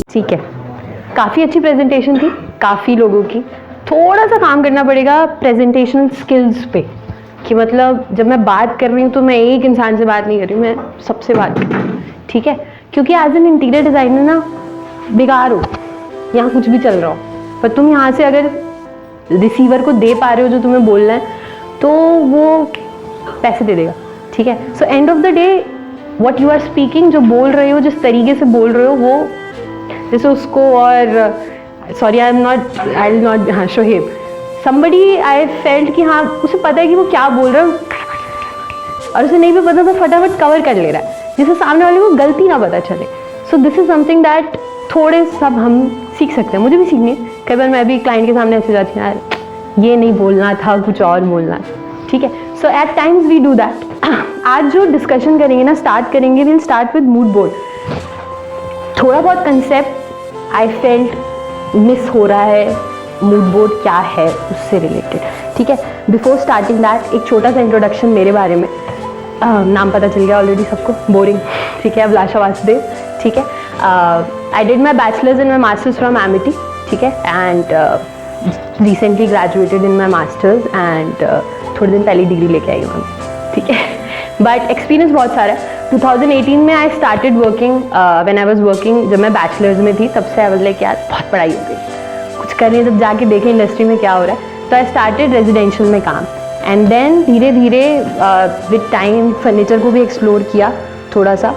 ठीक है, काफ़ी अच्छी प्रेजेंटेशन थी, काफ़ी लोगों की। थोड़ा सा काम करना पड़ेगा प्रेजेंटेशन स्किल्स पे, कि मतलब जब मैं बात कर रही हूँ तो मैं एक इंसान से बात नहीं कर रही हूँ, मैं सबसे बात कर रही हूँ, ठीक है। क्योंकि एज एन इंटीरियर डिज़ाइनर ना बेकार हो, यहाँ कुछ भी चल रहा हो, पर तुम यहाँ से अगर रिसीवर को दे पा रहे हो जो तुम्हें बोलना है तो वो पैसे दे देगा, ठीक है। So end of the day what you are speaking, जो बोल रहे हो, जिस तरीके से बोल रहे हो, वो जैसे उसको, और सॉरी आई विल नॉट, हाँ शोहेब, समबडी आई फेल्ट कि हाँ उसे पता है कि वो क्या बोल रहा है और उसे नहीं भी पता तो फटाफट कवर कर ले रहा है, जिससे सामने वाले को गलती ना पता चले। सो दिस इज समथिंग दैट थोड़े सब हम सीख सकते हैं, मुझे भी सीखनी है। कई बार मैं भी क्लाइंट के सामने ऐसे जाती हूँ, यार ये नहीं बोलना था, कुछ और बोलना था, ठीक है। So eight times we do that. आज जो डिस्कशन करेंगे ना, स्टार्ट करेंगे, will start with mood board. थोड़ा बहुत कंसेप्ट आई फेल्ट मिस हो रहा है, मूड बोर्ड क्या है उससे रिलेटेड, ठीक है। बिफोर स्टार्टिंग दैट एक छोटा सा इंट्रोडक्शन मेरे बारे में। नाम पता चल गया ऑलरेडी सबको, बोरिंग, ठीक है, अभिलाषा वासुदेव, ठीक है। I did my bachelors and my masters from Amity, ठीक है, and recently graduated in my masters and थोड़े दिन पहले डिग्री लेके आई हूँ, ठीक है। बट एक्सपीरियंस बहुत सारा है। 2018 में I started working, when I was working, जब मैं बैचलर्स में थी तब से आई वाज लाइक यार बहुत पढ़ाई हो गई, कुछ करने, जब जाके देखें इंडस्ट्री में क्या हो रहा है, तो आई स्टार्टेड रेजिडेंशियल में काम। एंड देन धीरे धीरे विद टाइम फर्नीचर को भी एक्सप्लोर किया थोड़ा सा,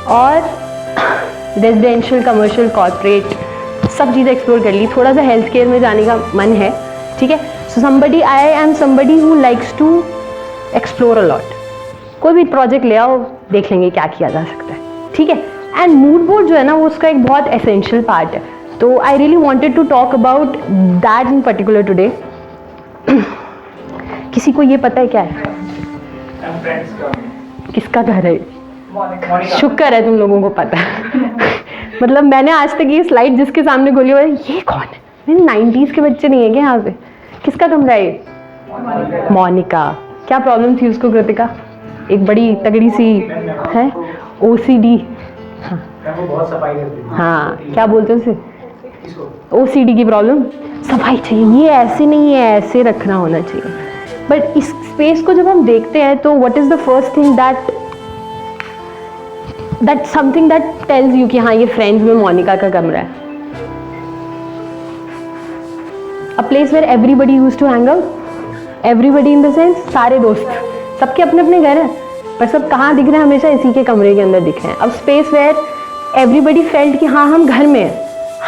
और रेजिडेंशियल, कमर्शियल, कॉर्पोरेट सब चीज़ें एक्सप्लोर कर ली। थोड़ा सा हेल्थ केयर में जाने का मन है, ठीक है। So somebody, I am somebody who likes to explore a lot. कोई भी प्रोजेक्ट ले आओ, देख लेंगे क्या किया जा सकता है, ठीक है। एंड मूड बोर्ड जो है ना, वो उसका एक बहुत एसेंशियल पार्ट है। तो I really wanted to talk about that in particular today. किसी को ये पता है क्या है? किसका घर है? शुक्र है तुम लोगों को पता है। मतलब मैंने आज तक ये स्लाइड जिसके सामने खोली हुई है, ये कौन है? 90s के बच्चे नहीं है क्या यहाँ पे? किसका कमरा है ये? मोनिका। क्या प्रॉब्लम थी उसको कृतिका? एक बड़ी तगड़ी सी है OCD। हाँ, क्या बोलते हैं उसे? OCD की प्रॉब्लम। सफाई चाहिए, ये ऐसे नहीं है, ऐसे रखना होना चाहिए। बट इस स्पेस को जब हम देखते हैं तो what is the first thing that something that tells you कि हाँ ये फ्रेंड्स में मोनिका का कमरा है? A place where everybody used to hang out, everybody in the sense सारे दोस्त, सबके अपने अपने घर हैं, पर सब कहाँ दिख रहे हैं? हमेशा इसी के कमरे के अंदर दिख रहे हैं। अब स्पेस वेयर एवरीबडी फेल्ट कि हाँ हम घर में हैं,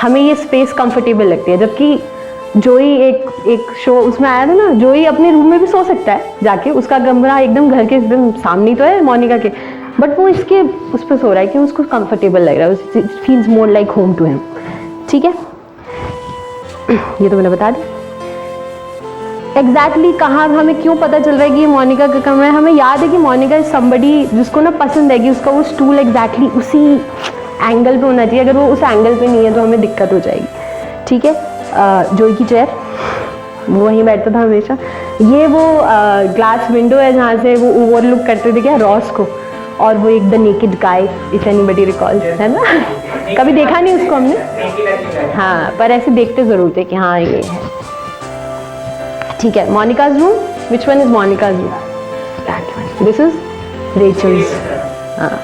हमें ये स्पेस कंफर्टेबल लगती है। जबकि जोई एक शो उसमें आया था ना, जोई अपने रूम में भी सो सकता है जाके, उसका कमरा एकदम घर के एकदम सामने तो है मोनिका के, बट वो इसके उस पर सो रहा है कि उसको कंफर्टेबल लग रहा है, it feels more like home to him, ठीक है। ये तो मैंने बता दी। एग्जैक्टली कहाँ, हमें क्यों पता चल रहा है कि ये मोनिका का कमरा है? हमें याद है कि मोनिका इज समबडी जिसको ना पसंद है कि उसका वो स्टूल एग्जैक्टली उसी एंगल पे होना चाहिए। अगर वो उस एंगल पे नहीं है तो हमें दिक्कत हो जाएगी, ठीक है। जोई की चेयर, वो वहीं बैठता था हमेशा। ये वो ग्लास विंडो है जहाँ से वो ओवरलुक करते थे क्या रॉस को, और वो एक the naked guy, if anybody recalls, है ना? कभी देखा नहीं उसको हमने, हाँ, पर ऐसे देखते जरूर थे कि हाँ ये है, ठीक है। Monika's room, which one is Monika's room? That one. This is Rachel's, हाँ,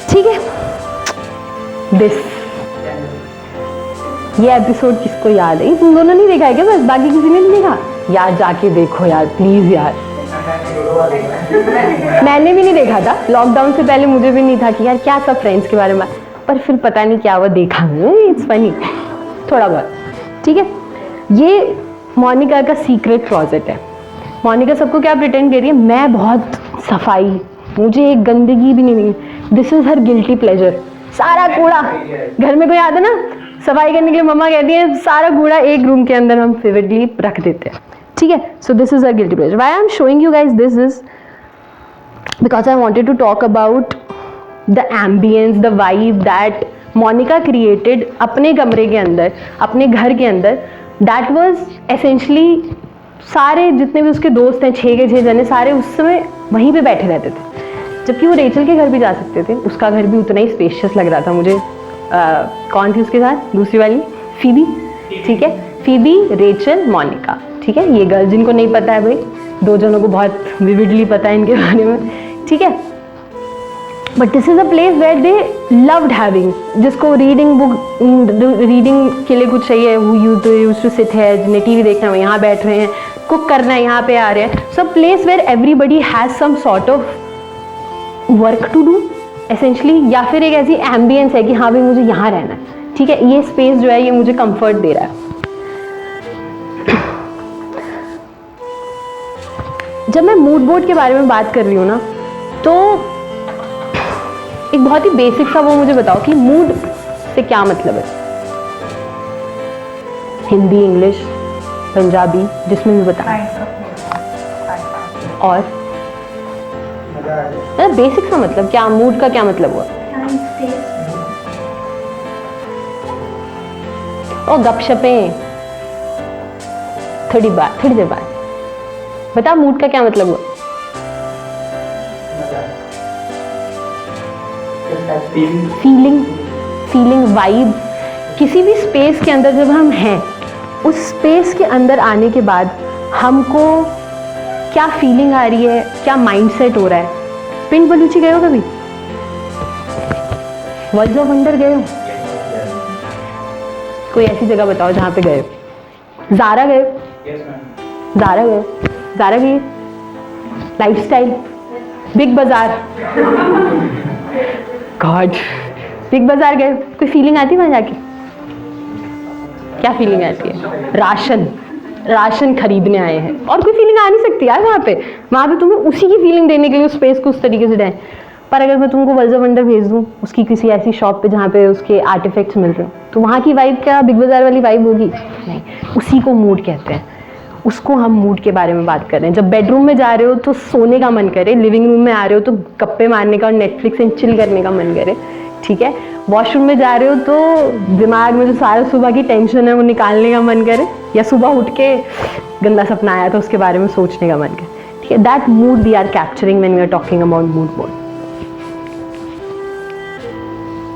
ठीक है। दिस, ये एपिसोड किसको याद है? तुम दोनों नहीं देखा है क्या? बस बाकी किसी ने नहीं देखा? यार जाके देखो यार प्लीज यार। मैंने भी नहीं देखा था, लॉकडाउन से पहले मुझे भी नहीं था कि यार क्या सब फ्रेंड्स के बारे में, पर फिर पता नहीं क्या हुआ, देखा। इट्स फनी थोड़ा बहुत, ठीक है। ये मोनिका का सीक्रेट क्लोजेट है। मोनिका सबको क्या प्रिटेंड कर रही है? मैं बहुत सफाई, मुझे एक गंदगी भी नहीं। This is her guilty pleasure. सारा कूड़ा घर में, कोई आता ना सफाई करने के लिए, मम्मा कहती है सारा कूड़ा एक रूम के अंदर हम फेवरेटली रख देते हैं, ठीक है। So this is a guilty pleasure. Why I am showing you guys this is because I wanted to talk about the ambience, the vibe that Monica created अपने कमरे के अंदर, अपने घर के अंदर। दैट वाज एसेंशली सारे जितने भी उसके दोस्त हैं, 6 के 6 जने, सारे उस समय वहीं पे बैठे रहते थे। जबकि वो रेचल के घर भी जा सकते थे, उसका घर भी उतना ही स्पेशियस लग रहा था मुझे, कौन थी उसके साथ दूसरी वाली, फीबी, ठीक है, फीबी, रेचल, मोनिका, ठीक है, ये गर्ल जिनको नहीं पता है भाई, 2 जनों को बहुत विविडली पता है इनके बारे में, ठीक है। But this is a place where they loved having, जिसको रीडिंग के लिए कुछ चाहिए, हु यूज्ड टू सिट है, जिन्हें टीवी देखना है यहाँ बैठ रहे हैं, कुक करना है यहाँ पे आ रहे हैं, so place where everybody has some sort of work to do essentially, या फिर एक ऐसी एम्बियंस है कि हाँ भाई मुझे यहाँ रहना है, ठीक है, ये स्पेस जो है ये मुझे कंफर्ट दे रहा है। जब मैं मूड बोर्ड के बारे में बात कर रही हूँ ना, तो एक बहुत ही बेसिक सा वो मुझे बताओ कि मूड से क्या मतलब है। हिंदी, इंग्लिश, पंजाबी, जिसमें भी बताओ। और बेसिक सा मतलब क्या, मूड का क्या मतलब हुआ? और गपशपें थोड़ी देर बाद बता, मूड का क्या मतलब हुआ? Feeling, vibe. किसी भी स्पेस के अंदर जब हम हैं, उस स्पेस के अंदर आने के बाद हमको क्या फीलिंग आ रही है, क्या माइंडसेट हो रहा है। पिंड बलूची गए हो कभी? वर्ल्ड ऑफ वंडर गए हो? कोई ऐसी जगह बताओ जहाँ पे गए हो। ज़ारा गए? ज़ारा गए? ज़ारा गई? लाइफस्टाइल, बिग बाजार, गॉड, बिग बाजार गए? कोई फीलिंग आती है वहाँ जाके? क्या फीलिंग आती है? राशन खरीदने आए हैं, और कोई फीलिंग आ नहीं सकती यार वहाँ पे तुम्हें उसी की फीलिंग देने के लिए उस स्पेस को उस तरीके से डालें। पर अगर मैं तुमको वर्ल्ड ऑफ वंडर भेज दूँ उसकी किसी ऐसी शॉप पे जहाँ पे उसके आर्टिफैक्ट्स मिल रहे हो, तो वहाँ की वाइब क्या बिग बाजार वाली वाइब होगी? नहीं, उसी को मूड कहते हैं। उसको हम मूड के बारे में बात कर रहे हैं। जब बेडरूम में जा रहे हो तो सोने का मन करे, लिविंग रूम में आ रहे हो तो गप्पे मारने का और नेटफ्लिक्स एंड चिल करने का मन करे, ठीक है, वॉशरूम में जा रहे हो तो दिमाग में जो सारा सुबह की टेंशन है वो निकालने का मन करे, या सुबह उठ के गंदा सपना आया तो उसके बारे में सोचने का मन करे, ठीक है। That mood we are capturing when we are talking about mood board.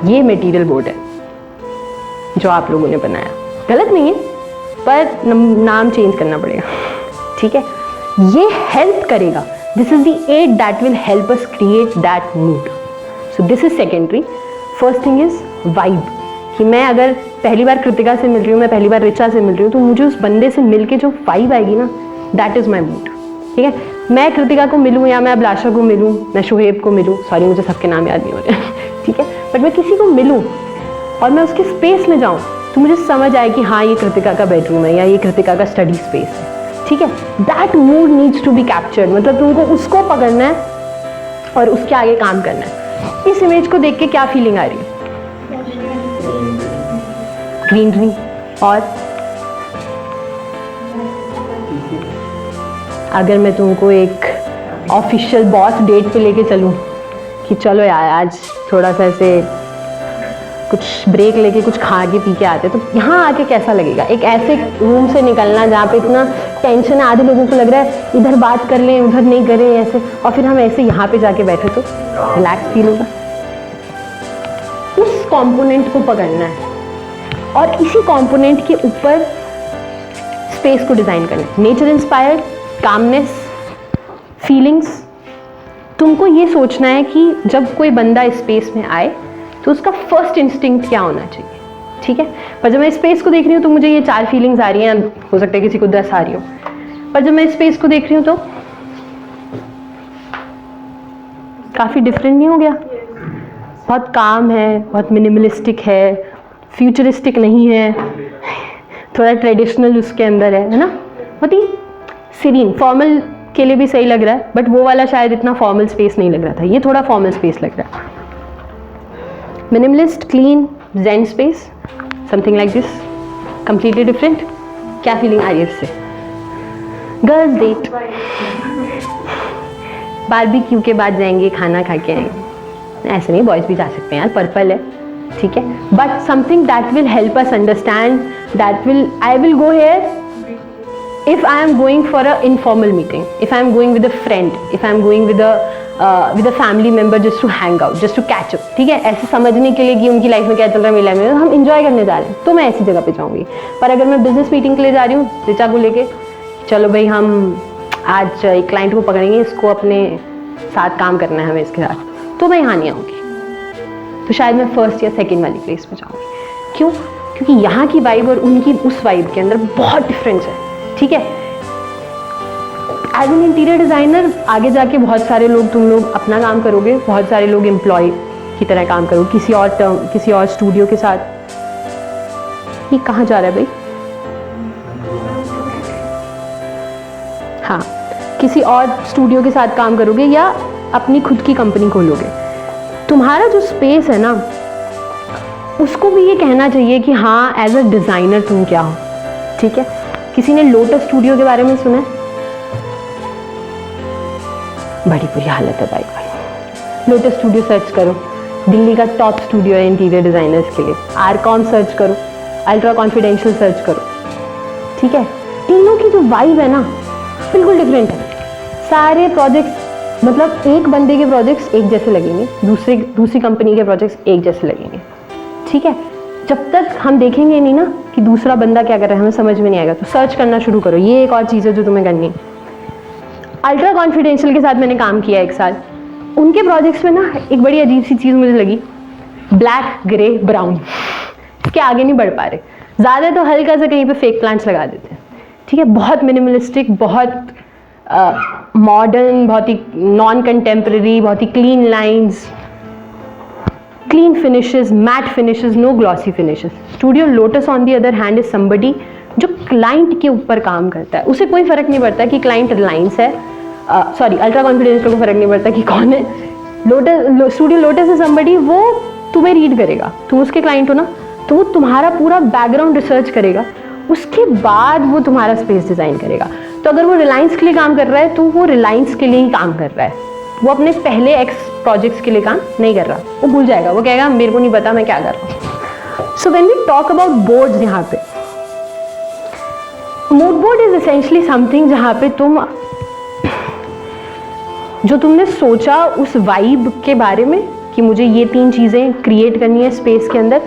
ये मटेरियल बोर्ड है जो आप लोगों ने बनाया, गलत नहीं है पर नाम चेंज करना पड़ेगा, ठीक है। ये हेल्प करेगा, this is the aid that will help us create that mood. So this is secondary. First thing is vibe, कि मैं अगर पहली बार कृतिका से मिल रही हूँ, मैं पहली बार रिचा से मिल रही हूँ, तो मुझे उस बंदे से मिल के जो वाइब आएगी ना, दैट इज माई मूड, ठीक है। मैं कृतिका को मिलूँ या मैं अभिलाषा को मिलूँ, मैं शुहेब को मिलूँ, सॉरी मुझे सबके नाम याद नहीं हो रहे, ठीक है, बट मैं किसी को मिलूँ और मैं उसके स्पेस में जाऊँ तो मुझे समझ आए कि हाँ ये कृतिका का बेडरूम है या ये कृतिका का स्टडी स्पेस है, ठीक है। That mood needs to be captured, मतलब तुमको उसको पकड़ना है और उसके आगे काम करना है। इस इमेज को देख के क्या फीलिंग आ रही है? ग्रीनरी। और अगर मैं तुमको एक ऑफिशियल बॉस डेट पे लेके चलूँ कि चलो यार आज थोड़ा सा ऐसे कुछ ब्रेक लेके कुछ खा के पी के आते, तो यहाँ आके कैसा लगेगा? एक ऐसे रूम से निकलना जहाँ पे इतना टेंशन है, आधे लोगों को लग रहा है इधर बात कर लें उधर नहीं करें ऐसे, और फिर हम ऐसे यहाँ पे जाके बैठे तो रिलैक्स फील होगा। उस कंपोनेंट को पकड़ना है और इसी कंपोनेंट के ऊपर स्पेस को डिजाइन करना है। Nature inspired, calmness, feelings. तुमको ये सोचना है कि जब कोई बंदा इस स्पेस में आए तो उसका फर्स्ट इंस्टिंक्ट क्या होना चाहिए, ठीक है। पर जब मैं स्पेस को देख रही हूँ तो मुझे ये 4 फीलिंग्स आ रही हैं, हो सकता है किसी को 10 आ रही हो, पर जब मैं स्पेस को देख रही हूँ तो काफ़ी डिफरेंट नहीं हो गया? बहुत काम है, बहुत मिनिमलिस्टिक है, फ्यूचरिस्टिक नहीं है, थोड़ा ट्रेडिशनल उसके अंदर है ना, बहुत ही सीरीन। फॉर्मल के लिए भी सही लग रहा है, बट वो वाला शायद इतना फॉर्मल स्पेस नहीं लग रहा था, ये थोड़ा फॉर्मल स्पेस लग रहा है। Minimalist, clean, zen space, something like this, completely different. क्या फीलिंग आ रही है इससे? गर्ल्स डेट, बारबेक्यू के बाद जाएंगे, खाना खा के आएंगे, ऐसे नहीं, बॉयज भी जा सकते हैं यार, पर्पल है, ठीक है, but something that will help us understand, that will, I will go here if I am going for a informal meeting, if I am going with a friend, if I am going with a with a family member just to hang out, just to catch up, ठीक है, ऐसे समझने के लिए कि उनकी life में क्या चल रहा है, मेरी लाइफ में हम इंजॉय करने जा रहे हैं, तो मैं ऐसी जगह पे जाऊँगी। पर अगर मैं बिजनेस मीटिंग के लिए जा रही हूँ ऋचा को लेके, चलो भाई हम आज एक क्लाइंट को पकड़ेंगे, इसको अपने साथ काम करना है हमें इसके साथ, तो मैं यहाँ नहीं आऊँगी। तो शायद मैं फर्स्ट या सेकेंड वाली प्लेस पे जाऊँगी। क्यों? क्योंकि यहाँ की वाइब और उनकी उस वाइब के अंदर बहुत डिफरेंस है, ठीक है। एज एन इंटीरियर डिज़ाइनर आगे जाके बहुत सारे लोग, तुम लोग अपना काम करोगे, बहुत सारे लोग एम्प्लॉय की तरह काम करोगे किसी और स्टूडियो के साथ। ये कहाँ जा रहा है भाई? हाँ, किसी और स्टूडियो के साथ काम करोगे या अपनी खुद की कंपनी खोलोगे। तुम्हारा जो स्पेस है ना, उसको भी ये कहना चाहिए कि हाँ एज अ डिज़ाइनर तुम क्या हो, ठीक है। किसी ने लोटस स्टूडियो के बारे में सुना है? बड़ी बुरी हालत है भाई। लोटस स्टूडियो सर्च करो, दिल्ली का टॉप स्टूडियो है इंटीरियर डिज़ाइनर्स के लिए। आरकॉम सर्च करो, अल्ट्रा कॉन्फिडेंशियल सर्च करो, ठीक है। तीनों की जो वाइब है ना बिल्कुल डिफरेंट है। सारे प्रोजेक्ट्स, मतलब एक बंदे के प्रोजेक्ट्स एक जैसे लगेंगे, दूसरी कंपनी के प्रोजेक्ट्स एक जैसे लगेंगे, ठीक है। जब तक हम देखेंगे नहीं ना कि दूसरा बंदा क्या कर रहा है, हमें समझ में नहीं आएगा। तो सर्च करना शुरू करो, ये एक और चीज़ है जो तुम्हें करनी है। अल्ट्रा कॉन्फिडेंशियल के साथ मैंने काम किया एक साल। उनके प्रोजेक्ट्स में ना एक बड़ी अजीब सी चीज़ मुझे लगी, ब्लैक ग्रे ब्राउन, इसके आगे नहीं बढ़ पा रहे। ज़्यादा तो हल्का सा कहीं पे फेक प्लांट्स लगा देते हैं, ठीक है। बहुत मिनिमलिस्टिक, बहुत मॉडर्न, बहुत ही नॉन कंटेम्प्रेरी, बहुत ही clean lines, clean finishes, matte finishes, no glossy finishes. Studio Lotus on the other hand is somebody जो क्लाइंट के ऊपर काम करता है। उसे कोई फर्क नहीं पड़ता कि क्लाइंट रिलायंस है, सॉरी अल्ट्रा कॉन्फिडेंशियल को फर्क नहीं पड़ता कि कौन है। स्टूडियो लोटस इज समबडी, वो तुम्हें रीड करेगा, तुम उसके क्लाइंट हो ना, तो वो तुम्हारा पूरा बैकग्राउंड रिसर्च करेगा, उसके बाद वो तुम्हारा स्पेस डिज़ाइन करेगा। तो अगर वो रिलायंस के लिए काम कर रहा है तो वो रिलायंस के लिए ही काम कर रहा है, वो अपने पहले एक्स प्रोजेक्ट्स के लिए काम नहीं कर रहा। वो भूल जाएगा, वो कहेगा मेरे को नहीं पता मैं क्या कर रहा हूँ। So when we talk about boards, यहाँ पे mood board is essentially something जहाँ पे तुम जो तुमने सोचा उस वाइब के बारे में कि मुझे ये 3 चीज़ें क्रिएट करनी है स्पेस के अंदर,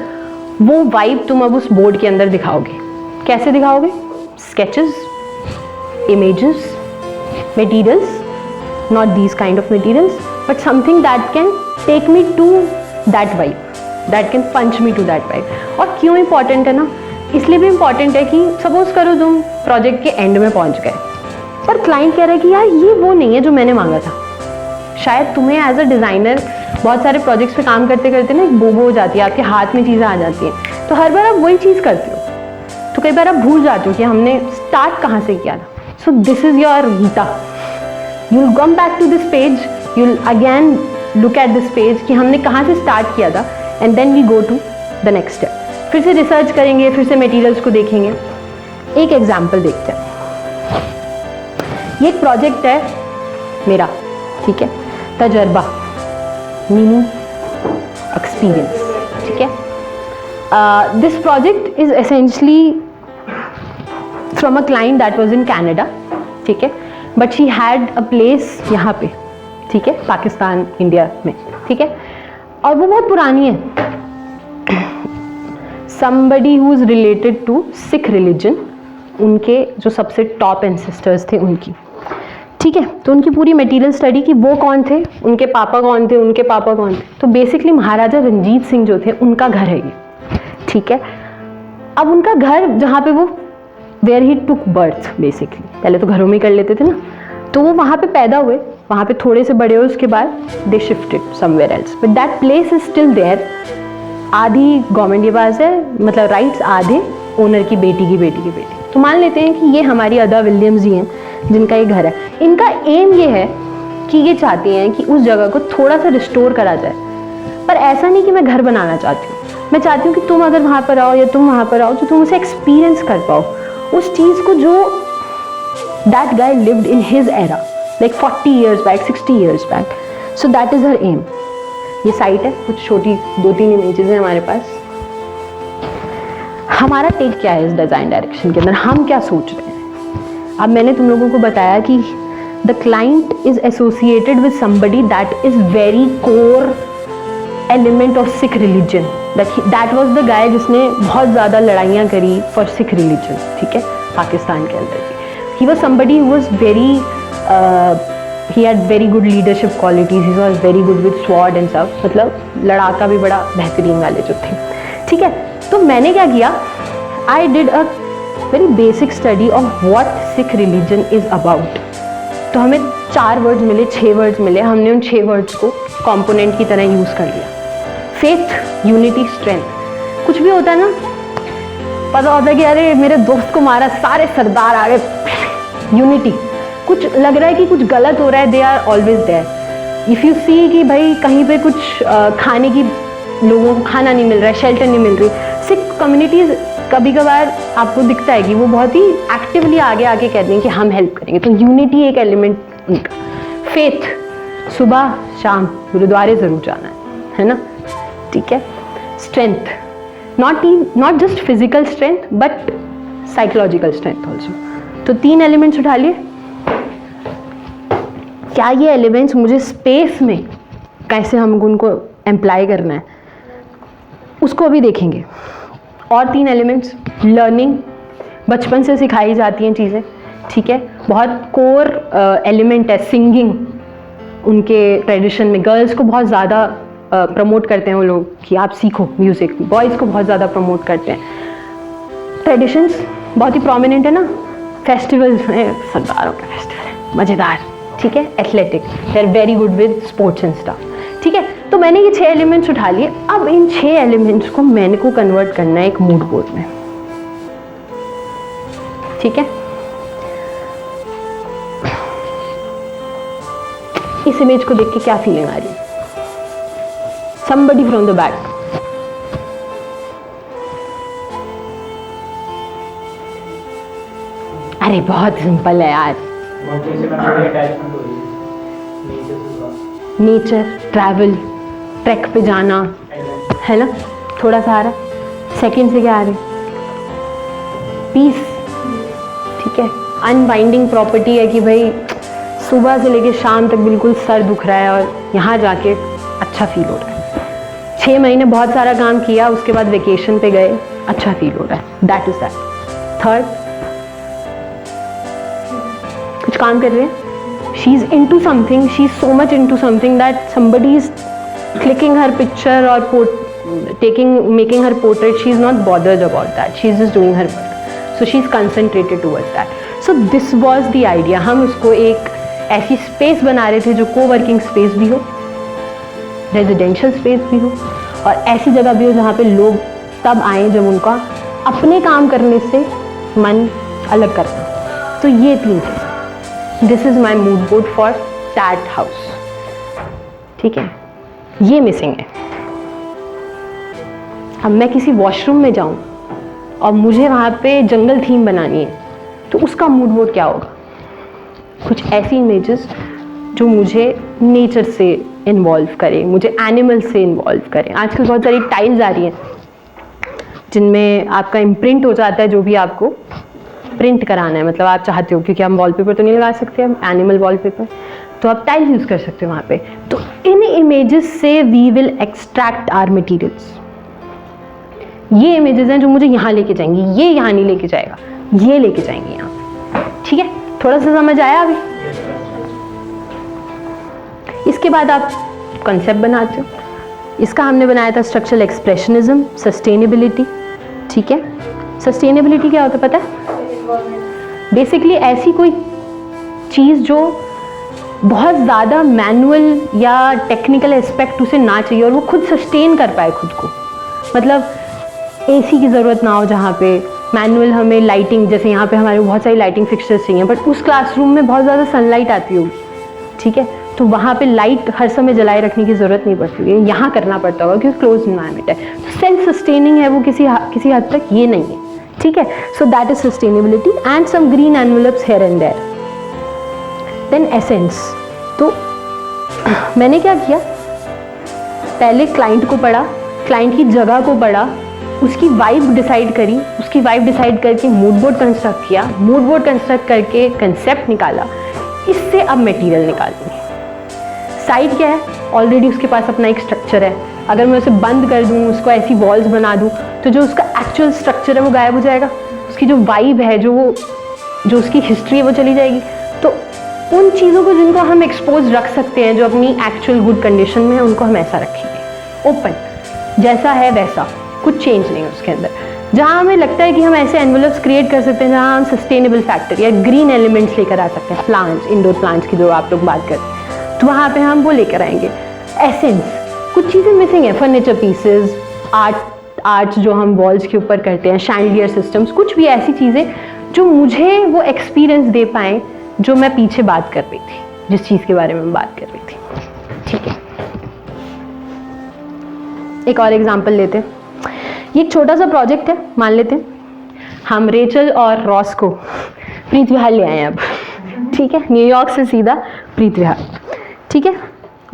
वो वाइब तुम अब उस बोर्ड के अंदर दिखाओगे। कैसे दिखाओगे? Sketches, images, materials, not these kind of materials but something that can take me to that vibe, that can punch me to that vibe। और क्यों इम्पॉर्टेंट है ना, इसलिए भी इम्पॉर्टेंट है कि सपोज करो तुम प्रोजेक्ट के एंड में पहुंच गए पर क्लाइंट कह रहा है कि यार ये वो नहीं है जो मैंने मांगा था। शायद तुम्हें एज अ डिज़ाइनर बहुत सारे प्रोजेक्ट्स पे काम करते करते ना एक बोबो हो जाती है, आपके हाथ में चीज़ें आ जाती हैं, तो हर बार आप वही चीज़ करते हो, तो कई बार आप भूल जाते हो कि हमने स्टार्ट कहाँ से किया था। So this is your Geeta. You'll come back to this page, you'll again look at this page कि हमने कहाँ से स्टार्ट किया था, and then we go to the next step। फिर से रिसर्च करेंगे, फिर से मटेरियल्स को देखेंगे। एक एग्जाम्पल देखते हैं। ये एक प्रोजेक्ट है मेरा, ठीक है, तजर्बा, मीनिंग एक्सपीरियंस, ठीक है। This project is essentially from a client that was in Canada, ठीक है, but she had a place यहाँ पे, ठीक है, पाकिस्तान इंडिया में, ठीक है, और वो बहुत पुरानी है। somebody who is related to Sikh religion, उनके जो सबसे टॉप एंसेस्टर्स थे उनकी, ठीक है। तो उनकी पूरी मटेरियल स्टडी की वो कौन थे, उनके पापा कौन थे, उनके पापा कौन थे। तो बेसिकली महाराजा रंजीत सिंह जो थे उनका घर है ये, ठीक है। अब उनका घर जहाँ पे वो where he took birth, basically पहले तो घरों में कर लेते थे ना, तो वो वहाँ पे पैदा हुए, वहाँ पे थोड़े से बड़े हुए, उसके बाद they shifted somewhere else, but that place is still there. आधी गवर्नमेंट के पास है, मतलब राइट्स आधे ओनर की बेटी की बेटी की बेटी। तो मान लेते हैं कि ये हमारी अदा विलियम्स जी हैं जिनका ये घर है। इनका एम ये है कि ये चाहती हैं कि उस जगह को थोड़ा सा रिस्टोर करा जाए, पर ऐसा नहीं कि मैं घर बनाना चाहती हूँ, मैं चाहती हूँ कि तुम अगर वहाँ पर आओ या तुम वहाँ पर आओ तो तुम उसे एक्सपीरियंस कर पाओ, उस चीज़ को जो that guy lived in his era, like 40 years back, 60 years back. So that is her aim. ये साइट है, कुछ छोटी 2-3 इमेजेस हैं हमारे पास। हमारा टेक क्या है इस डिज़ाइन डायरेक्शन के अंदर, हम क्या सोच रहे हैं। अब मैंने तुम लोगों को बताया कि the the client is associated with somebody that is very core element of Sikh religion. That was the guy जिसने बहुत ज़्यादा लड़ाइयाँ करी फॉर सिख रिलीजन. ठीक है, पाकिस्तान के अंदर भी. He was somebody who was very, he had very good leadership qualities. He was very good with sword and सब, मतलब लड़ाका भी बड़ा बेहतरीन वाले जो थे. ठीक है, तो मैंने क्या किया, I did a very basic study of what Sikh religion is about. तो हमें 4 वर्ड्स मिले, 6 वर्ड्स मिले. हमने उन 6 वर्ड्स को कंपोनेंट की तरह यूज़ कर लिया. Faith, unity, strength. कुछ भी होता है ना, पता होता है कि अरे मेरे दोस्त को मारा, सारे सरदार आ गए. यूनिटी. कुछ लग रहा है कि कुछ गलत हो रहा है, they are always there. If you see कि भाई कहीं पे कुछ खाने की, लोगों को खाना नहीं मिल रहा है, शेल्टर नहीं मिल रही, सिख कम्युनिटीज़ कभी कभार आपको दिखता है कि वो बहुत ही एक्टिवली आगे आके कहते हैं कि हम हेल्प करेंगे. तो यूनिटी एक एलिमेंट उनका. फेथ, सुबह शाम गुरुद्वारे ज़रूर जाना है ना. ठीक है. Strength, not just physical strength but psychological strength also. तो 3 एलिमेंट्स उठा लिए. क्या ये एलिमेंट्स मुझे स्पेस में कैसे हम उनको एम्प्लाई करना है उसको अभी देखेंगे. और 3 एलिमेंट्स, लर्निंग, बचपन से सिखाई जाती हैं चीज़ें. ठीक है, बहुत कोर एलिमेंट है. सिंगिंग, उनके ट्रेडिशन में गर्ल्स को बहुत ज़्यादा प्रमोट करते हैं वो लोग कि आप सीखो म्यूज़िक. बॉयज़ को बहुत ज़्यादा प्रमोट करते हैं. ट्रेडिशंस बहुत ही प्रोमिनेंट है ना. फेस्टिवल्स हैं, सरदारों का फेस्टिवल है, मज़ेदार. ठीक है. Athletic, they are very good with sports and stuff. ठीक है, तो मैंने ये 6 एलिमेंट्स उठा लिए. अब इन 6 एलिमेंट्स को मैंने को कन्वर्ट करना है एक मूड बोर्ड में. ठीक है. इस इमेज को देख के क्या फीलिंग आ रही है? Somebody from the back. अरे बहुत सिंपल है यार. नेचर, ट्रैवल, ट्रैक पे जाना है ना. थोड़ा सा आ रहा. सेकंड से क्या आ रही? पीस. ठीक है. अनबाइंडिंग प्रॉपर्टी है कि भाई सुबह से लेके शाम तक बिल्कुल सर दुख रहा है और यहाँ जाके अच्छा फील हो रहा है. 6 महीने बहुत सारा काम किया, उसके बाद वेकेशन पे गए, अच्छा फील हो रहा है. That is that. थर्ड, कुछ काम कर रहे हैं. She is into something, she is so much into something that somebody is clicking her picture और making her portrait. She is not bothered about that. She is just doing her work. So she is concentrated towards that. So this was the idea. हम उसको एक ऐसी space बना रहे थे जो coworking space भी हो, रेजिडेंशियल स्पेस भी हो, और ऐसी जगह भी हो जहाँ पे लोग तब आए जब उनका अपने काम करने से मन अलग करना. तो ये 3 चीज़. This is my mood board for that house. ठीक है. ये मिसिंग है. अब मैं किसी वॉशरूम में जाऊँ और मुझे वहाँ पे जंगल थीम बनानी है, तो उसका मूड बोर्ड क्या होगा? कुछ ऐसी इमेजेस जो मुझे नेचर से इन्वॉल्व करें, मुझे एनिमल से इन्वॉल्व करें. आजकल बहुत सारी टाइल्स आ रही हैं जिनमें आपका इम्प्रिंट हो जाता है जो भी आपको प्रिंट कराना है, मतलब आप चाहते हो, क्योंकि हम वॉलपेपर तो नहीं लगा सकते, हम एनिमल वॉलपेपर, तो आप टाइल्स यूज़ कर सकते हो वहाँ पे. तो इन इमेजेस से we will extract our materials. ये इमेजेस हैं जो मुझे यहाँ लेके जाएंगी, ये यहाँ नहीं लेके जाएगा, ये लेके जाएंगे यहाँ. ठीक है. थोड़ा सा समझ आया अभी? इसके बाद आप कॉन्सेप्ट बनाते हो. इसका हमने बनाया था स्ट्रक्चरल एक्सप्रेशनिज्म, सस्टेनेबिलिटी. ठीक है. सस्टेनेबिलिटी क्या होता है पता है? बेसिकली ऐसी कोई चीज़ जो बहुत ज़्यादा मैनुअल या टेक्निकल एस्पेक्ट उसे ना चाहिए और वो खुद सस्टेन कर पाए खुद को. मतलब एसी की ज़रूरत ना हो जहाँ पे मैनुअल, हमें लाइटिंग, जैसे यहाँ पे हमारे बहुत सारी लाइटिंग फिक्सचर्स चाहिए, बट उस क्लासरूम में बहुत ज़्यादा सनलाइट आती होगी. ठीक है. तो वहाँ पे लाइट हर समय जलाए रखने की ज़रूरत नहीं पड़ती है, यहाँ करना पड़ता होगा क्योंकि क्लोज इन्वायरमेंट है. तो सेल्फ सस्टेनिंग है वो किसी हद तक, ये नहीं है. ठीक है. So that is sustainability and some green envelopes here and there. Then essence. तो मैंने क्या किया, पहले क्लाइंट को पढ़ा, क्लाइंट की जगह को पढ़ा, उसकी वाइब डिसाइड करी, उसकी वाइब डिसाइड करके मूड बोर्ड कंस्ट्रक्ट किया, मूड बोर्ड कंस्ट्रक्ट करके कंसेप्ट निकाला. इससे अब मटेरियल निकालूंगी। साइड क्या है, ऑलरेडी उसके पास अपना एक स्ट्रक्चर है। अगर मैं उसे बंद कर दूँ, उसको ऐसी वॉल्स बना दूँ, तो जो उसका एक्चुअल स्ट्रक्चर है वो गायब हो जाएगा, उसकी जो वाइब है, जो उसकी हिस्ट्री है वो चली जाएगी। तो उन चीज़ों को जिनको हम एक्सपोज रख सकते हैं, जो अपनी एक्चुअल गुड कंडीशन में है, उनको हम ऐसा रखेंगे ओपन, जैसा है वैसा, कुछ चेंज नहीं है उसके अंदर। जहाँ हमें लगता है कि हम ऐसे एनवेलप्स क्रिएट कर सकते हैं जहाँ हम सस्टेनेबल फैक्टर या ग्रीन एलिमेंट्स लेकर आ सकते हैं, प्लांट्स, इंडोर प्लांट्स की जो आप लोग बात करते हैं, तो वहाँ पे हम वो लेकर आएंगे। एसेंस, कुछ चीज़ें मिसिंग है, फर्नीचर पीसेस, आर्ट्स जो हम वॉल्स के ऊपर करते हैं, शैंडलियर सिस्टम्स, कुछ भी ऐसी चीज़ें जो मुझे वो एक्सपीरियंस दे पाएँ जो मैं पीछे बात कर रही थी, जिस चीज़ के बारे में मैं बात कर रही थी। ठीक है, एक और एग्जांपल लेते हैं। ये एक छोटा सा प्रोजेक्ट है, मान लेते हैं हम रेचल और रॉस को प्रीत विहार ले आए हैं अब। ठीक है, न्यूयॉर्क से सीधा प्रीत विहार। ठीक है,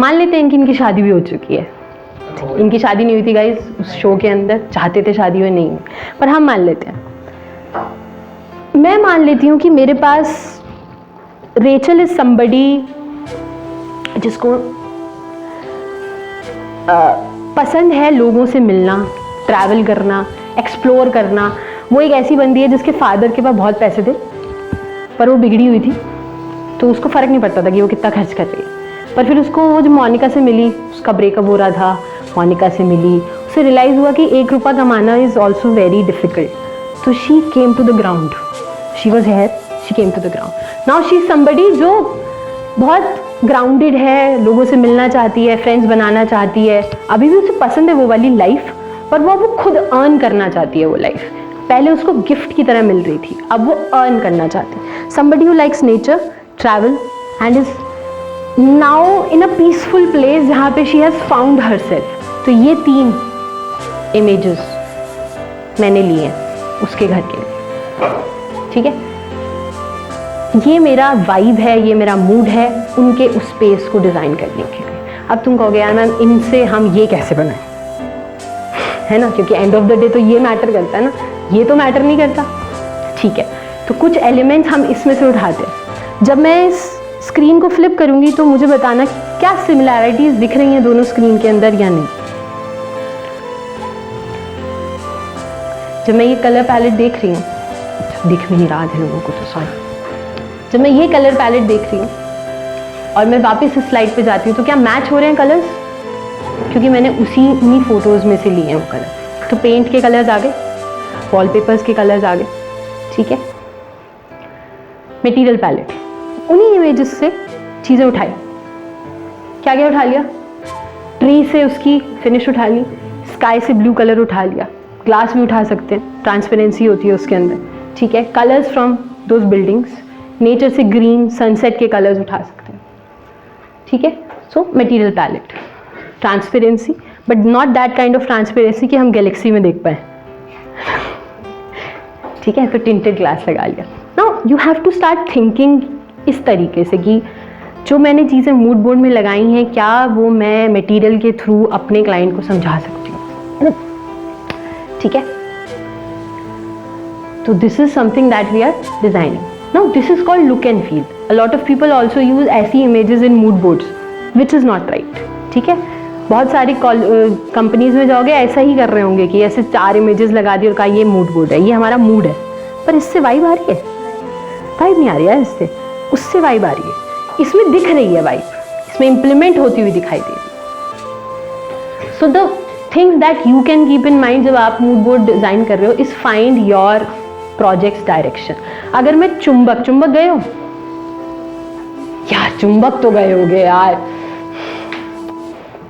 मान लेते हैं कि इनकी शादी भी हो चुकी है। इनकी शादी नहीं हुई थी गाइस, उस शो के अंदर चाहते थे शादी हुई, नहीं, पर हम मान लेते हैं। मैं मान लेती हूँ कि मेरे पास रेचल इज समबडी जिसको पसंद है लोगों से मिलना, ट्रैवल करना, एक्सप्लोर करना। वो एक ऐसी बंदी है जिसके फादर के पास बहुत पैसे थे, पर वो बिगड़ी हुई थी, तो उसको फ़र्क नहीं पड़ता था कि वो कितना खर्च कर रही है। पर फिर उसको वो जो मोनिका से मिली, उसका ब्रेकअप हो रहा था, मोनिका से मिली, उसे रियलाइज़ हुआ कि 1 रुपया कमाना इज़ ऑल्सो वेरी डिफ़िकल्ट। तो she came to the ground, she was here, she came to the ground. Now she is somebody जो बहुत ग्राउंडेड है, लोगों से मिलना चाहती है, फ्रेंड्स बनाना चाहती है, अभी भी उसे पसंद है वो वाली लाइफ, पर वो खुद अर्न करना चाहती है वो लाइफ। पहले उसको गिफ्ट की तरह मिल रही थी, अब वो अर्न करना चाहती है। Somebody who likes nature, travel and is now in a peaceful place जहाँ पे she has found her self. तो ये 3 इमेजेस मैंने लिए हैं उसके घर के लिए। ठीक है, ये मेरा वाइब है, ये मेरा मूड है उनके उस स्पेस को डिज़ाइन करने के लिए। अब तुम कहोगे यार मैम इनसे हम ये कैसे बनाएं, है ना, क्योंकि एंड ऑफ द डे तो ये मैटर करता है ना, ये तो मैटर नहीं करता। ठीक है, तो कुछ एलिमेंट्स हम इसमें से उठाते हैं। जब मैं इस स्क्रीन को फ्लिप करूंगी तो मुझे बताना कि क्या सिमिलैरिटीज़ दिख रही हैं दोनों स्क्रीन के अंदर या नहीं। जब मैं ये कलर पैलेट देख रही हूँ, दिख भी नहीं रहा है लोगों को तो सॉरी, जब मैं ये कलर पैलेट देख रही हूँ और मैं वापस इस स्लाइड पे जाती हूँ, तो क्या मैच हो रहे हैं कलर्स? क्योंकि मैंने उन्हीं फोटोज़ में से लिए हैं वो कलर। तो पेंट के कलर्स आ गए, वॉलपेपर्स के कलर्स आ गए। ठीक है, मटेरियल पैलेट, उन्हीं इमेजेस से चीज़ें उठाई। क्या क्या उठा लिया? ट्री से उसकी फिनिश उठा ली, स्काई से ब्लू कलर उठा लिया, ग्लास भी उठा सकते हैं, ट्रांसपेरेंसी होती है उसके अंदर। ठीक है, colours from those buildings, nature से ग्रीन सनसेट के कलर्स उठा सकते हैं। ठीक है, so material palette, transparency, but not that kind of transparency कि हम गैलेक्सी में देख पाए। ठीक है, तो टिंटेड ग्लास लगा लिया। Now you have to start thinking इस तरीके से कि जो मैंने चीज़ें मूड बोर्ड में लगाई हैं, क्या वो मैं मटेरियल के थ्रू अपने क्लाइंट को समझा सकती हूँ। ठीक है, तो this is something that we are designing. Now this is called look and feel. A lot of people also use ऐसी images in mood boards, which is not right. ठीक है, बहुत सारी कंपनीज में जाओगे ऐसा ही कर रहे होंगे कि ऐसे 4 इमेजेस लगा दी और कहा ये मूड बोर्ड है, ये हमारा मूड है, पर इससे वाइब आ रही है? वाइब नहीं आ रही है इससे, उससे वाइब आ रही है, इसमें दिख रही है वाइब, इसमें इम्प्लीमेंट होती हुई दिखाई दे रही है। So the things that you can keep in mind जब आप मूड बोर्ड डिजाइन कर रहे हो is find your projects direction. अगर मैं चुंबक गए हो यार, चुंबक तो गए होगे यार,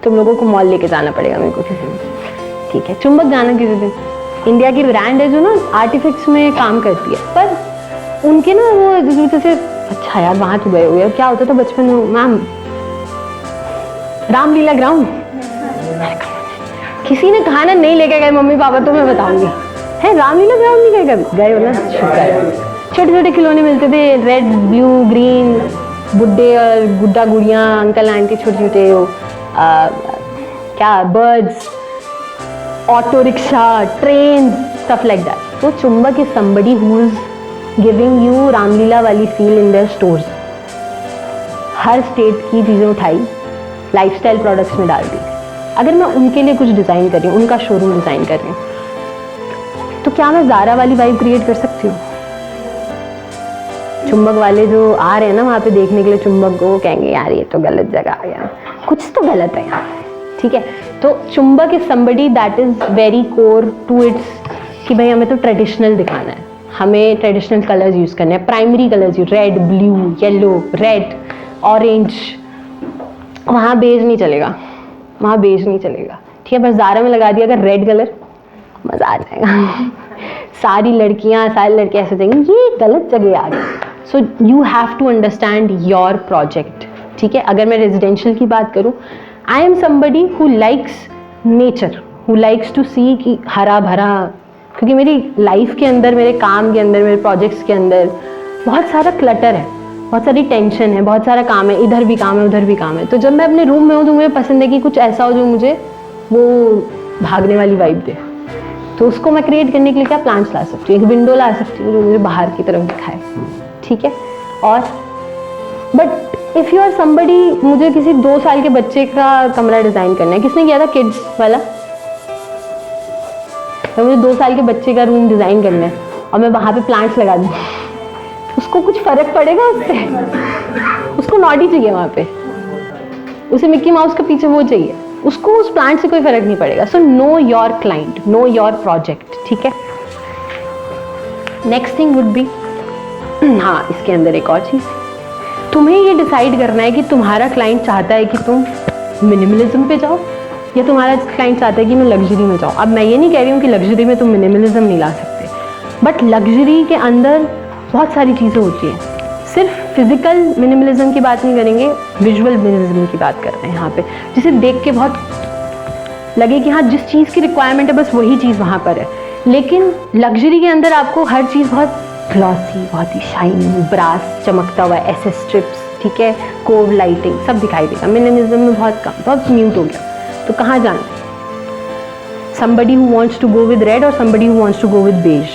तुम लोगों को मॉल लेके जाना पड़ेगा मेरे को किसी दिन। ठीक है, चुंबक जाना किसी दिन। इंडिया की ब्रांड है जो ना आर्टिफिक्स में काम करती है, पर उनके ना वो जैसे अच्छा यार वहां तो गए हुए, क्या होता था बचपन में मैम, रामलीला ग्राउंड, किसी ने कहा ना नहीं लेके गए मम्मी पापा, तो मैं बताऊंगी है रामलीला ग्राउंड नहीं गए कभी? गए हो ना, शुक्र है। छोटे छोटे खिलौने मिलते थे, रेड ब्लू ग्रीन, बुड्ढे और गुड्डा गुड़ियाँ, अंकल आंटी छोटे छोटे, क्या birds, auto rickshaw, train, stuff like that. तो Chumbak is somebody who is giving you Ramlila वाली फील इन देयर स्टोर्स। हर स्टेट की चीज़ें उठाई, लाइफस्टाइल प्रोडक्ट्स में डाल दी। अगर मैं उनके लिए कुछ डिज़ाइन कर रही हूँ, उनका शोरूम डिज़ाइन कर रही हूँ, तो क्या मैं ज़ारा वाली वाइब क्रिएट कर सकती हूँ? चुंबक वाले जो आ रहे हैं ना वहाँ पे देखने के लिए चुंबक को, कहेंगे यार ये तो गलत जगह आ गया, कुछ तो गलत है यहाँ, ठीक है। तो Chumbak is somebody that is very core to its कि भाई हमें तो ट्रेडिशनल दिखाना है, हमें ट्रेडिशनल कलर्स यूज़ करने हैं, primary colours use, red, blue, yellow, red, orange. वहाँ बेज नहीं चलेगा, वहाँ बेज नहीं चलेगा, ठीक है। बस ज़ारा में लगा दिया अगर रेड कलर, मज़ा आ जाएगा। सारी लड़कियाँ सारे लड़के ऐसे देंगे ये गलत जगह आ गई। So you have to understand your project, ठीक है। अगर मैं रेजिडेंशियल की बात करूँ, I am somebody who likes nature, who likes to see कि हरा भरा, क्योंकि मेरी लाइफ के अंदर, मेरे काम के अंदर, मेरे प्रोजेक्ट्स के अंदर बहुत सारा क्लटर है, बहुत सारी टेंशन है, बहुत सारा काम है, इधर भी काम है उधर भी काम है। तो जब मैं अपने रूम में हूँ तो मुझे पसंद है कि कुछ ऐसा हो जो मुझे वो भागने वाली वाइब दे। तो उसको मैं क्रिएट करने के लिए क्या प्लांट्स ला सकती हूँ, एक विंडो ला सकती हूँ जो मुझे बाहर की तरफ दिखाए, ठीक है। और but if you are somebody, मुझे किसी 2 साल के बच्चे का कमरा डिज़ाइन करना है, किसने किया था किड्स वाला, तो मुझे 2 साल के बच्चे का रूम डिज़ाइन करना है और मैं वहाँ पे प्लांट्स लगा दूँ, उसको कुछ फ़र्क पड़ेगा उससे? उसको नॉटी चाहिए वहाँ पे, उसे मिक्की माउस के पीछे वो चाहिए, उसको उस प्लांट से कोई फ़र्क नहीं पड़ेगा। So know your client, know your project, ठीक है। नेक्स्ट थिंग वुड बी, हाँ इसके अंदर एक और चीज़, तुम्हें ये डिसाइड करना है कि तुम्हारा क्लाइंट चाहता है कि तुम मिनिमलिज्म पे जाओ या तुम्हारा क्लाइंट चाहता है कि मैं लग्जरी में जाऊँ। अब मैं ये नहीं कह रही हूँ कि लग्जरी में तुम मिनिमलिज्म नहीं ला सकते, बट लग्जरी के अंदर बहुत सारी चीज़ें होती हैं। सिर्फ फिजिकल मिनिमलिज्म की बात नहीं करेंगे, विजुअल मिनिमलिज्म की बात कर रहे हैं यहाँ पे, जिसे देख के बहुत लगे कि हाँ जिस चीज़ की रिक्वायरमेंट है बस वही चीज़ वहाँ पर है। लेकिन लग्जरी के अंदर आपको हर चीज़ बहुत ग्लॉसी, बहुत ही शाइनी, ब्रास चमकता हुआ, ऐसे स्ट्रिप्स, ठीक है, कोव लाइटिंग सब दिखाई देगा। मिनिमलिज्म में बहुत कम, बहुत म्यूट हो गया। तो कहाँ जाना? somebody who wants to go with red और somebody who wants to go with beige,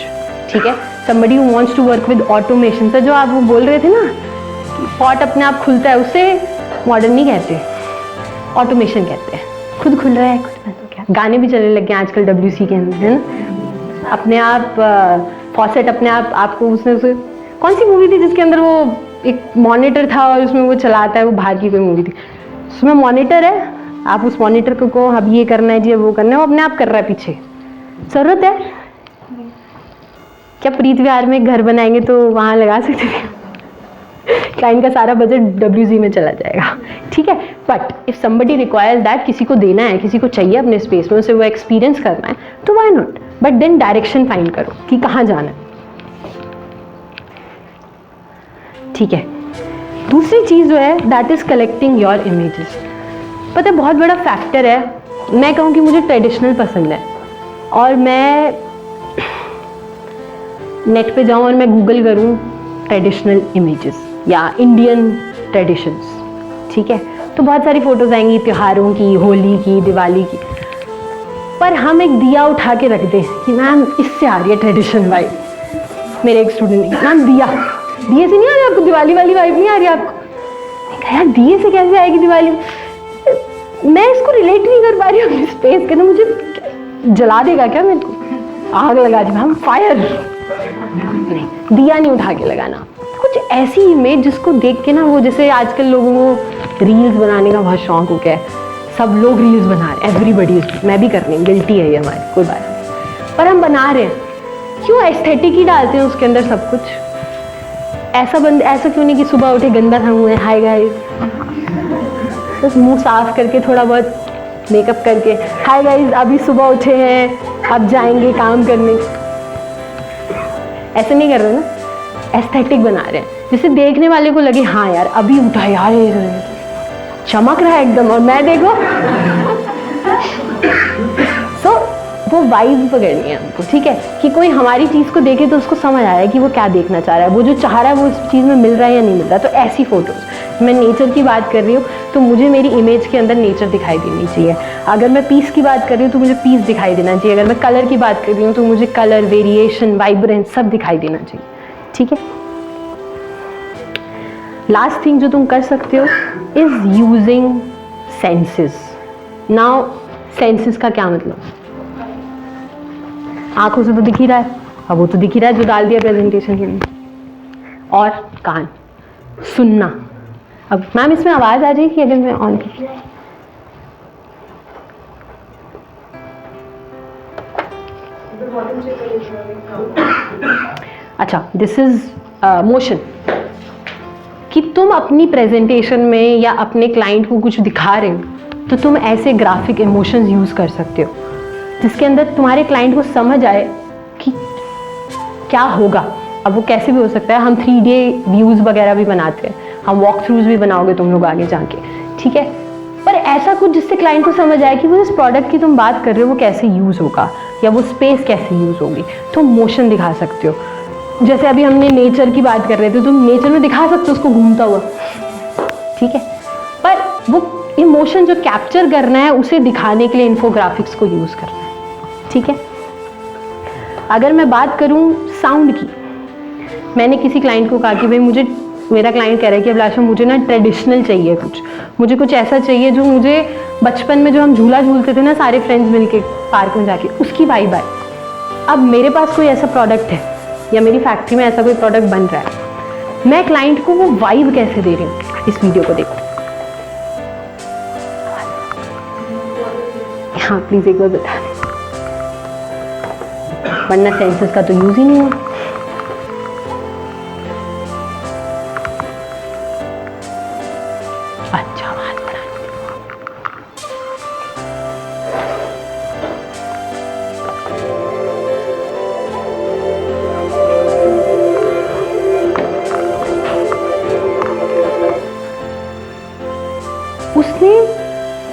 ठीक है। somebody who wants to work with automation, तो जो आप वो बोल रहे थे ना कि पॉट अपने आप खुलता है, उससे मॉडर्न नहीं कहते, ऑटोमेशन कहते हैं। खुद खुल रहा है, खुद बंद हो गया। गाने भी चलने लग गए आजकल WC के अंदर, है ना, अपने आप फॉसेट अपने आप आपको उसने उसे, कौन सी मूवी थी जिसके अंदर वो एक मॉनिटर था और उसमें वो चलाता है, वो बाहर की कोई मूवी थी, उसमें मॉनिटर है, आप उस मॉनिटर को अब ये करना है जी, अब वो करना है, वो अपने आप कर रहा है पीछे। ज़रूरत है क्या? प्रीत विहार में घर बनाएंगे तो वहाँ लगा सकते थे, क्लाइंट का सारा बजट WC में चला जाएगा, ठीक है। But if somebody requires that, किसी को देना है, किसी को चाहिए अपने स्पेस में, उसे वो एक्सपीरियंस करना है, तो why not. But then direction find करो कि कहाँ जाना है, ठीक है। दूसरी चीज़ जो है that is collecting your images. पता है बहुत बड़ा फैक्टर है, मैं कहूँ कि मुझे ट्रेडिशनल पसंद है और मैं नेट पे जाऊँ और मैं गूगल करूँ ट्रेडिशनल इमेजेस या इंडियन ट्रेडिशंस, ठीक है, तो बहुत सारी फ़ोटोज़ आएंगी त्योहारों की, होली की, दिवाली की। पर हम एक दिया उठा के रख दें कि मैम इससे आ रही है ट्रेडिशन वाइब। मेरे एक स्टूडेंट ने, मैम दिया, दिए से नहीं आ रही आपको, दिवाली वाली वाइब नहीं आ रही आपको? मैं कहा यार दिए से कैसे आएगी दिवाली, मैं इसको रिलेट नहीं कर पा रही हूँ स्पेस के, तो मुझे जला देगा क्या, मेरे को आग लगा दी मैम, फायर नहीं, दिया नहीं उठा के लगाना। कुछ ऐसी इमेज जिसको देख के ना, वो जैसे आजकल लोगों को रील्स बनाने का बहुत शौक हो गया है, सब लोग रील्स बना रहे हैं, एवरीबडी, मैं भी कर रही हूँ, गिल्टी है ये हमारी, कोई बात नहीं, पर हम बना रहे हैं क्यों? एस्थेटिक ही डालते हैं उसके अंदर सब कुछ। ऐसा क्यों नहीं कि सुबह उठे गंदा था मुँह, हाय गाइस, बस मुंह साफ करके थोड़ा बहुत मेकअप करके, हाय गाइस अभी सुबह उठे हैं, अब जाएंगे काम करने, ऐसे नहीं कर रहे ना, एस्थेटिक बना रहे हैं जिससे देखने वाले को लगे हाँ यार अभी उठा यार, ये चमक रहा है एकदम, और मैं देखो सो वो वाइब पकड़नी है हमको, ठीक है, कि कोई हमारी चीज़ को देखे तो उसको समझ आया कि वो क्या देखना चाह रहा है, वो जो चाह रहा है वो इस चीज़ में मिल रहा है या नहीं मिल रहा। तो ऐसी फ़ोटोज़, मैं नेचर की बात कर रही हूँ तो मुझे मेरी इमेज के अंदर नेचर दिखाई देनी चाहिए। अगर मैं पीस की बात कर रही हूँ तो मुझे पीस दिखाई देना चाहिए। अगर मैं कलर की बात कर रही हूँ तो मुझे कलर, वेरिएशन, वाइब्रेंस सब दिखाई देना चाहिए, ठीक है। लास्ट थिंग जो तुम कर सकते हो is using senses. Now senses का क्या मतलब? आंखों से तो दिख ही रहा है, अब वो तो दिख ही रहा है जो डाल दिया प्रेजेंटेशन के लिए. और कान, सुनना. अब मैम इसमें आवाज आ जाएगी अगर मैं ऑन की? अच्छा, दिस इज मोशन. कि तुम अपनी प्रेजेंटेशन में या अपने क्लाइंट को कुछ दिखा रहे हो तो तुम ऐसे ग्राफिक इमोशंस यूज कर सकते हो जिसके अंदर तुम्हारे क्लाइंट को समझ आए कि क्या होगा. अब वो कैसे भी हो सकता है. हम 3D व्यूज वगैरह भी बनाते हैं, हम वॉक थ्रूज भी बनाओगे तुम लोग आगे जाके, ठीक है. पर ऐसा कुछ जिससे क्लाइंट को समझ आए कि वो इस प्रोडक्ट की तुम बात कर रहे हो वो कैसे यूज होगा या वो स्पेस कैसे यूज होगी. तुम मोशन दिखा सकते हो. जैसे अभी हमने नेचर की बात कर रहे थे, तुम नेचर में दिखा सकते हो उसको घूमता हुआ, ठीक है. पर वो इमोशन जो कैप्चर करना है उसे दिखाने के लिए इन्फोग्राफिक्स को यूज करना है, ठीक है. अगर मैं बात करूं साउंड की, मैंने किसी क्लाइंट को कहा कि भाई मुझे, मेरा क्लाइंट कह रहा है कि अभिलाषा मुझे ना ट्रेडिशनल चाहिए, मुझे कुछ ऐसा चाहिए जो मुझे बचपन में जो हम झूला झूलते थे ना सारे फ्रेंड्स मिलके पार्क में जाके, उसकी वाइब आए. अब मेरे पास कोई ऐसा प्रोडक्ट है या मेरी फैक्ट्री में ऐसा कोई प्रोडक्ट बन रहा है, मैं क्लाइंट को वो वाइब कैसे दे रही हूँ. इस वीडियो को देखो. हाँ प्लीज एक बार बता दें, वरना सेंसेस का तो यूज ही नहीं हुआ. अच्छा बात बना. उसने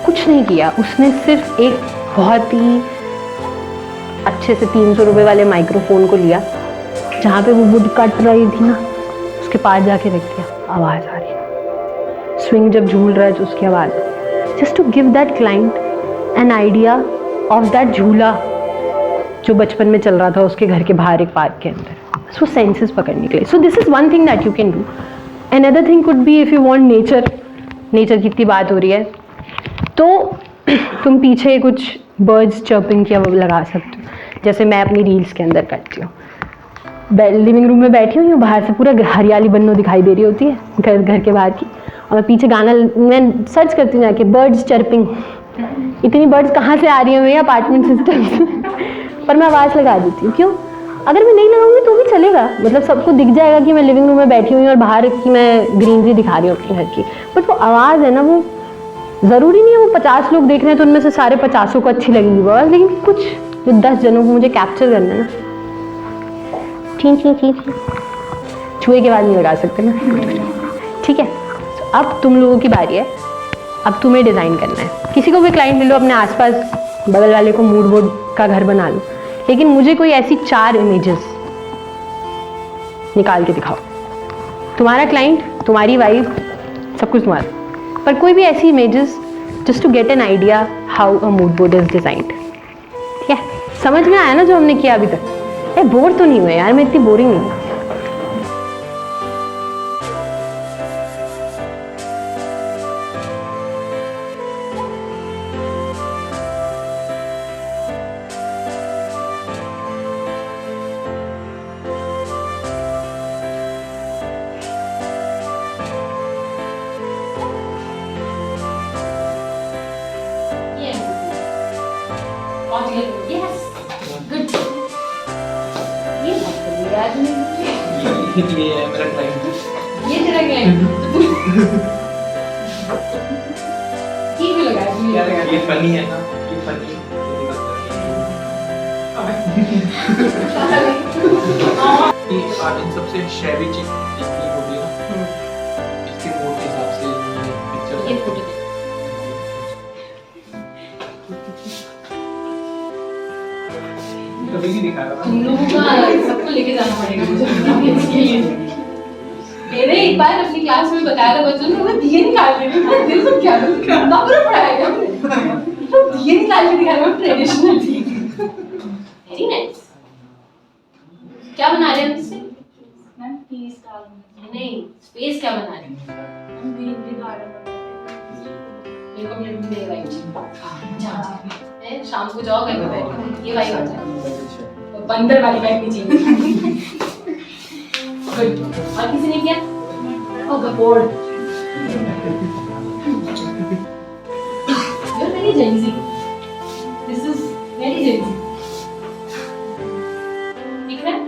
कुछ नहीं किया, उसने सिर्फ एक बहुत ही अच्छे से 300 रुपए वाले माइक्रोफोन को लिया, जहाँ पे वो वुड कट रही थी ना उसके पास जाके रख दिया. आवाज़ आ रही है, स्विंग जब झूल रहा है तो उसकी आवाज़. Just to give that client an idea of that jhula जो बचपन में चल रहा था उसके घर के बाहर एक पार्क के अंदर. सो सेंसेस पकड़ने के लिए. सो this is one thing that you can do. Another thing could be if you want nature. Nature की इतनी बात हो रही है तो तुम पीछे कुछ बर्ड्स चर्पिंग किया वो लगा सकते हो, जैसे मैं अपनी रील्स के अंदर करती हूँ. लिविंग रूम में बैठी हुई हूँ, बाहर से पूरा हरियाली बन्नो दिखाई दे रही होती है घर के बाहर की, और मैं पीछे गाना, मैं सर्च करती हूँ जाके बर्ड्स चर्पिंग. इतनी बर्ड्स कहाँ से आ रही हैं भैया अपार्टमेंट सिस्टम से. पर मैं आवाज़ लगा देती हूँ. क्यों? अगर मैं नहीं लगाऊंगी तो भी चलेगा, मतलब सबको दिख जाएगा कि मैं लिविंग रूम में बैठी हुई हूँ और बाहर की मैं ग्रीनरी दिखा रही हूँ अपने घर की. बट वो आवाज़ है ना, वो ज़रूरी नहीं है वो 50 लोग देख रहे हैं तो उनमें से सारे 50 को अच्छी लगेगी वो आवाज़, लेकिन कुछ जो 10 जनों को मुझे कैप्चर करना है ना. ठीक छुए के बाद नहीं लगा सकते ना, ठीक है. तो अब तुम लोगों की बारी है, अब तुम्हें डिज़ाइन करना है. किसी को भी क्लाइंट ले लो, अपने आसपास बगल वाले को मूड बोर्ड का घर बना लो, लेकिन मुझे कोई ऐसी 4 इमेजेस निकाल के दिखाओ. तुम्हारा क्लाइंट, तुम्हारी वाइफ, सब कुछ तुम्हारा, पर कोई भी ऐसी images just to get an idea how a mood board is designed. ठीक है, समझ में आया ना जो हमने किया अभी तक? बोर तो नहीं हुए यार, मैं इतनी बोरिंग नहीं हूँ. Yes, good. ये है मेरा क्लाइंट. ये तेरा क्लाइंट. ठीक भी लगा है. ये फनी है ना, ये फनी है. ये आर्टिस्ट सबसे शैवी चीज देखी होगी ना, इसके मूड के हिसाब से पिक्चर. ये फोटो कभी नहीं दिखा रहा. तुम लोगों का सबको लेके जाना पड़ेगा मुझे इसके लिए. मैंने एक बार अपनी क्लास में बताया था बच्चों ने, वो दिए निकाल के दिखा दे. तो क्या ना पूरा पढ़ाया हमने, तो दिए निकाल के दिखा रहा है ट्रेडिशनल थी. Very nice. क्या बना रहे हैं इससे मैम? पीस का नहीं स्पेस क्या बना रही है? मेरे को अपने रूम में वाइब चाहिए। शाम को जाओ घर पे बैठ ये वाइब आ जाए। बंदर वाली वाइब नहीं चाहिए। गुड। और किसी ने किया? ओह God. You're very Gen Z. This is very Gen Z. दिख रहा है?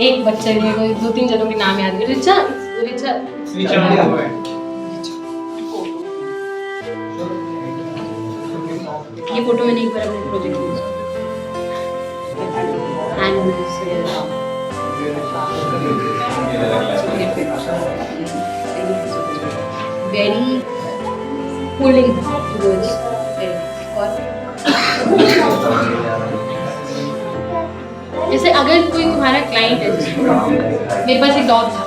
एक बच्चे ने कोई 2-3 जनों के नाम याद कर रिचा ये फोटो मैंने एक बार अपने प्रोजेक्ट में वेरी कूलिंग वर्ड्स जैसे अगर कोई तुम्हारा क्लाइंट है मेरे पास एक डॉग था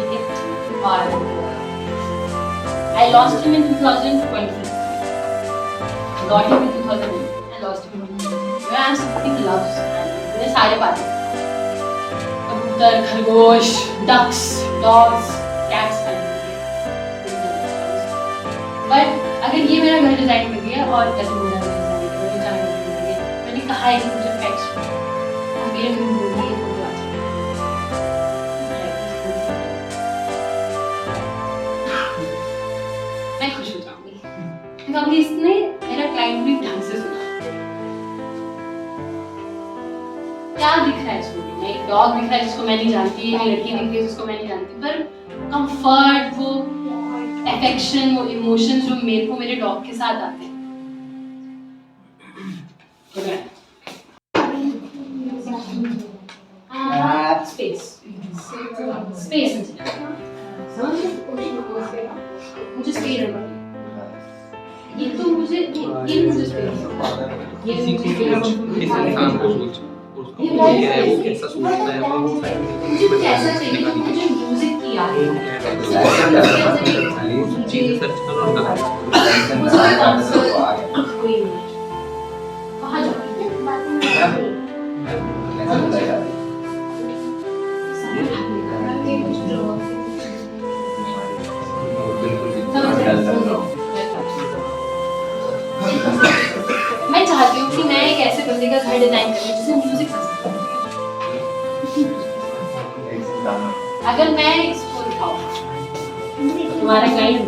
ठीक है और I lost him in 2020 got him in 2008 and lost him in 2020 I have something loves मैंने सारे पाले कबूतर खरगोश डक्स डॉग्स कैट्स बट अगर ये मेरा घर डिजाइन कर दिया और जैसे मेरा घर डिजाइन कर दिया मैंने कहा है कि मुझे पेट्स मेरे मुंह में ये फोटो आ मैं खुश हो जाऊंगी क्योंकि इसने मेरा क्लाइंट भी ढंग से सुना क्या दिख रहा है इस फोटो में एक डॉग दिख रहा है जिसको मैं नहीं जानती एक लड़की दिख रही है जिसको मैं नहीं जानती पर कंफर्ट वो अफेक्शन वो इमोशंस जो मेरे को मेरे डॉग के साथ आते हैं स्पेस स्पेस मुझे स्पेस ये तो मुझे ये मुझे स्पेस ये वो कैसा सोचता है मुझे कुछ ऐसा चाहिए तो मुझे म्यूजिक की याद चीज़ सर्च करो ना कहाँ जाओ मैं चाहती हूँ कि मैं एक ऐसे बंदे का घर डिजाइन करूँ जिसे म्यूजिक पसंद है। अगर मैं इसको दिखाऊँ तुम्हारा क्लाइंट